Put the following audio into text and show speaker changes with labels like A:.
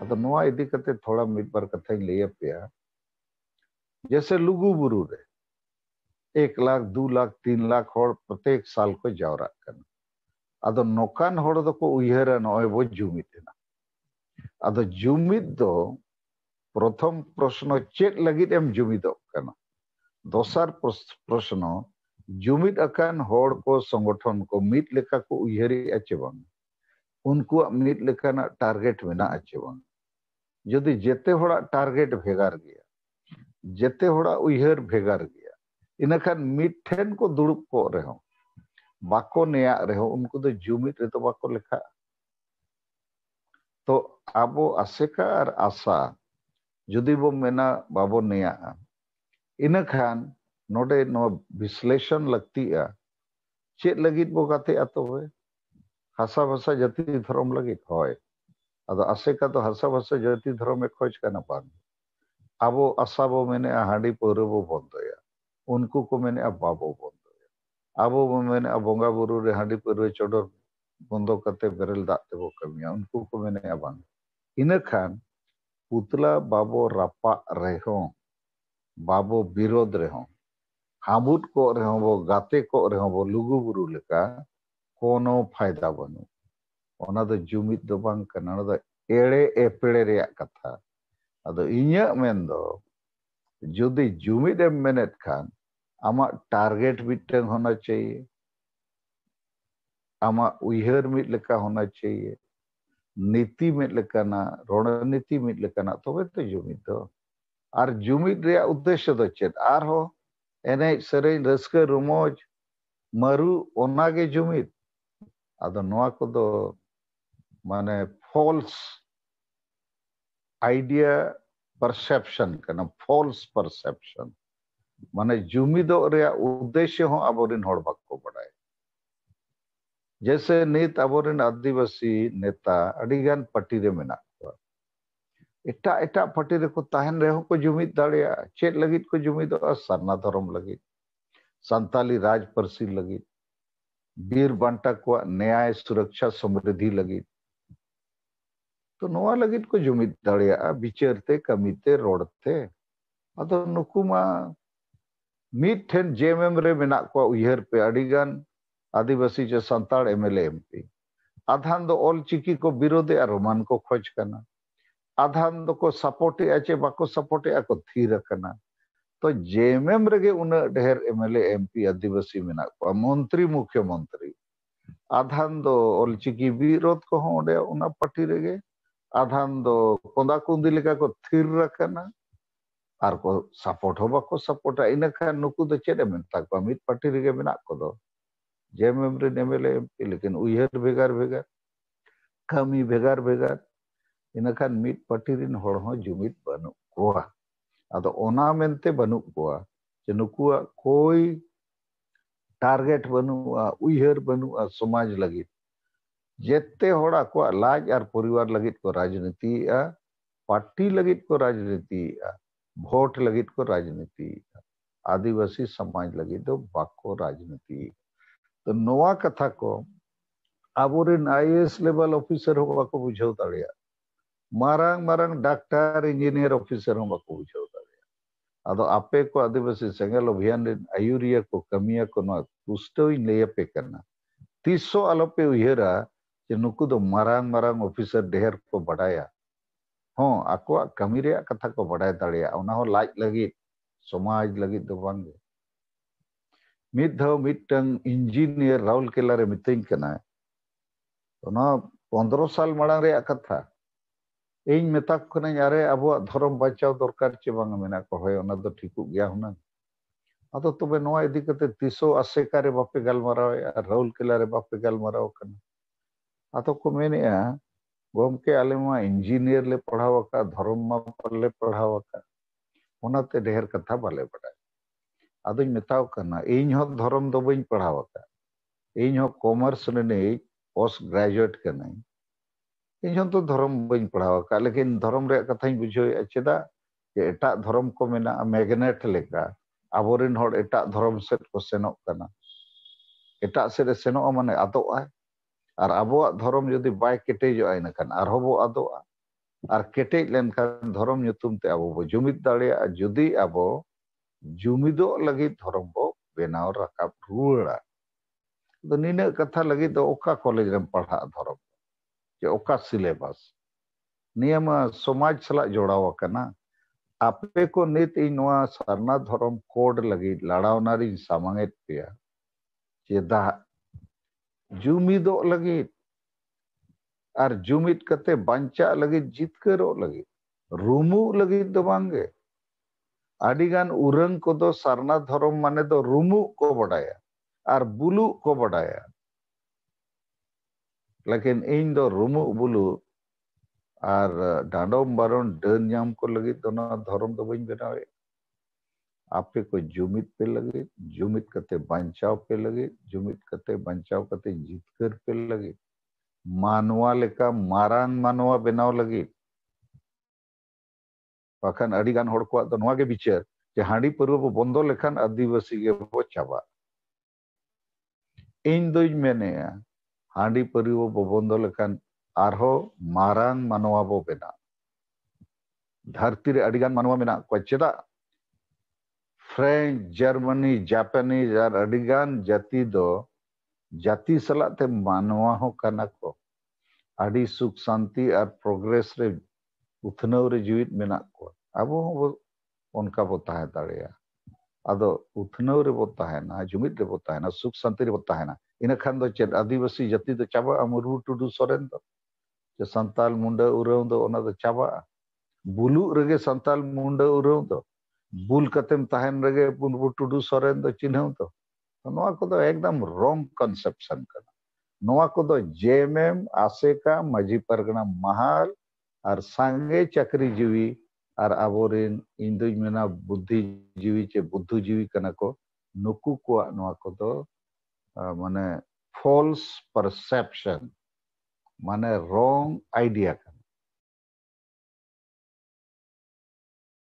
A: अदो नोआ इदी कते थोड़ा मिद बार कथा लैया पेया जैसे लुगु बुरु रे 1 लाख 2 लाख 3 लाख होड़ प्रत्येक साल को जावरा कना अदो नोकान होड़ दो को उयहरा नय बो जुमिद अदो जुमिद दो प्रथम प्रश्न चेक लगित एम जुमिदो कना दोसर प्रश्न जुमिद अकान होड़ को संगठन को मिद लेका को उयहरी अच्छे बांग उनको मिद लेकाना टारगेट मेना अच्छे बांग यदि जेते होड़ा टारगेट भेगार गया जेते होड़ा उयहर भेगार गया इनखान मिठेन को दुड़ुब को रहो बाको नेया रहो उनको तो जुमिद रे तो बाको लेखा तो आबो आसेका और आशा जुदी बो मेना बाबो नेया इनखान नोडे नो विश्लेषण लगतिया चेक लगित बो गाते अतोबे हासा भाषा जाति धर्म लगित होय अदो आसेका तो हासा भाषा जाति धर्म में खोज करना पान आबो आशा बो मेने हांडी पौरे बो बंदोया उनको को मेने बाबो बंदोया आबो बो मेने बोंगा बुरु रे हांडी पौरे चोडर बंदो करते बेरल दाते बो कमिया उनको को मेने बांग इनखान पुतला बाबो रापा रेहो बाबो विरोध रेहो हाबुट को रेहो बो गाते को रेहो बो लुगु बुरु लेका कोनो फायदा बनु ओना दो जुमिद दो बांग कना दो एड़े एपेड़े रेया कथा अदो इन्या मेन दो जुदी जुमिद एम मेनेट खान आमा टारगेट मिटन होना चाहिए आमा उयहर मिट लेका होना चाहिए नीति मिट लेकाना रणनीति मिट लेकाना तबे तो जुमिद दो और जुमिद रे उद्देश्य दो चेत आर हो एने सेरेन रस्के रुमोज मरु ओनागे जुमिद अदो नोआ को दो माने फॉल्स आइडिया परसेप्शन कना फॉल्स परसेप्शन माने जुमिदो रे उद्देश्य हो अबोरिन होड़ बाको बड़ाय जैसे नित अबोरिन आदिवासी नेता अडिगान पार्टी रे मेना एटा एटा पार्टी रे को ताहन रे को जुमिद दाड़िया चेक लगित को जुमिद सरना धर्म लगित संताली राज परसी लगित बीर बांटा को न्याय सुरक्षा समृद्धि लगित तो नोआ लगित को जुमिद दाड़िया विचारते कमीते रोडते अदो नुकुमा मिट ठेन जेएमएम रे मेना को उयहर पे अडिगान आदिवासी जो संताड़ एमएलए एमपी आधान दो ऑल चिकी को विरोधे और रोमान को खोज करना आधान दो को सपोर्टे आचे बाको सपोर्टे आको थीर करना तो जेएमएम रे उन ढेर एमएलए एमपी आदिवासी मेना को मंत्री मुख्यमंत्री आधान दो ऑल चिकी विरोध को होंडे उना पार्टी रे आधान दो कोंदा कुंदी लेका को थीर रखना आर को सपोर्ट हो बाको सपोर्ट इनका नुकु दो चेड मेनता को मिट पार्टी रे मेना को दो जेएमएम रे एमएलए एमपी लेकिन उयहर भेगार भेगार कमी भेगार भेगार इनखान मिट पार्टी रिन होड़ हो जुमिद बनु कोआ अदो ओना मेनते बनु कोआ जे नुकुआ कोई टारगेट बनुआ उयहर बनुआ समाज लगित जेते होड़ा को लाज और परिवार लगित को राजनीति पार्टी लगित को राजनीति वोट लगित को राजनीति आदिवासी समाज लगित दो बाको राजनीति तो नोआ कथा को आबोरिन आईएएस लेवल ऑफिसर हो बाको बुझाव दाड़िया मारांग मारांग डॉक्टर इंजीनियर ऑफिसर हो बाको बुझाव दाड़िया अदो आपे को आदिवासी सेंगल अभियान आयुरिया को कमिया को नो पुष्टो ले पे करना 300 आलोपे उयहरा जे नुकु दो मारांग मारांग ऑफिसर ढेर को बढ़ाया हो आको कमी रे कथा को बढ़ाय दाड़िया ओना हो लाज लगी समाज लगी दो बांगे मिद धाव मिटंग इंजीनियर राहुल केला रे मितें कना ओना 15 साल माड़ांग रे कथा इन मेता कना यारे अबो धर्म बचाव दरकार चे बांग मेना को होय ओना दो ठीकु गया हुना अदो तबे नोआ इदी कते 300 आसेका रे बापे गलमाराव राहुल केला रे बापे गलमाराव कना अतो को मेनेया गोमके आलेमा इंजीनियर ले पढ़ाव का धर्म मा पले पढ़ाव का ओनाते ढेर कथा बाले बड़ा अदुñ मेताव कना इन हो धर्म दो बई पढ़ाव का इन हो कॉमर्स ने पोस्ट ग्रेजुएट कना इन हो तो धर्म बई पढ़ाव का लेकिन धर्म रे कथाई बुझोय चेदा जे एटा धर्म को मेना मैग्नेट लेका आबोरिन होड़ एटा धर्म सेट को सेनोक कना एटा से सेनोक माने आदोआ और आबो धर्म यदि बाय केटेजो आइना खान आर होबो आदोआ और केटेज लेनखान धर्म ᱧᱩᱛᱩᱢ ते abo bo jumid daᱲᱮᱭᱟᱜᱼᱟ judi abo जुमिदोग लगित धर्म बो बेनाव राकाब रुआड़ा तो नीना कथा लगित दो ओका कॉलेज रे पढ़ा धर्म जे ओका सिलेबस नियम समाज सला जोड़ाव कना आपे को नित इनवा सरना धर्म कोड लगित लड़ावनारी सामांगेत पिया चेदा जुमिदोग लगित और जुमिद कते बांचा लगित जितकरो लगित रुमु लगित दो बांगे आदिगान उरंग को दो सरना धर्म माने दो रुमु को बड़ाया और बुलु को बड़ाया लेकिन इन दो रुमु बुलु और डांडोम बारोन डन जाम को लगित दोना धर्म दो बइन बनावे आपे को जुमिद पे लगे जुमिद कते बंचाव पे लगे जुमिद कते बंचाव कते जितकर पे लगे मानवा लेका मारांग मानवा बनाव लगे पाखन अडिगान होड़ को दो नवा के विचार जे हांडी पर्व बो बंदो लेखान आदिवासी के बो चाबा इन दोज मेने हांडी पर्व बो बंदो लेखान आरहो मारांग मानवा बो बेना धरती रे अडिगान मानवा मेना को चेदा फ्रेंच जर्मनी जापानीज और अडिगान जाति दो जाति सला ते मानवा हो कना को आदि सुख शांति और प्रोग्रेस रे उथनव रे जीवित मेना को अब उनका बो ताहे दाड़ेया आदो उथनव रे बो ताहेना जुमिद रे बो ताहेना सुख शांति रे बो ताहेना इन खान दो चेद आदिवासी जाति दो चाबा मुर्मू टुडू सोरेन दो जे संताल मुंडा उराव दो ओना दो चाबा बुलु रेगे संताल मुंडा उराव दो बुल कतेम ताहेन रेगे मुर्मू टुडू सोरेन दो चिन्हव दो नोआ को दो एकदम रॉन्ग कंसेप्शन कना नोआ को दो जेएमएम आसेका माजी परगना महाल और सांगे चक्री जीवी और आबोरेन इंदुज मेना बुद्धि जीवी चे बुद्धु जीवी कना को नुकु को नोआ को दो माने फॉल्स परसेप्शन माने रॉन्ग आइडिया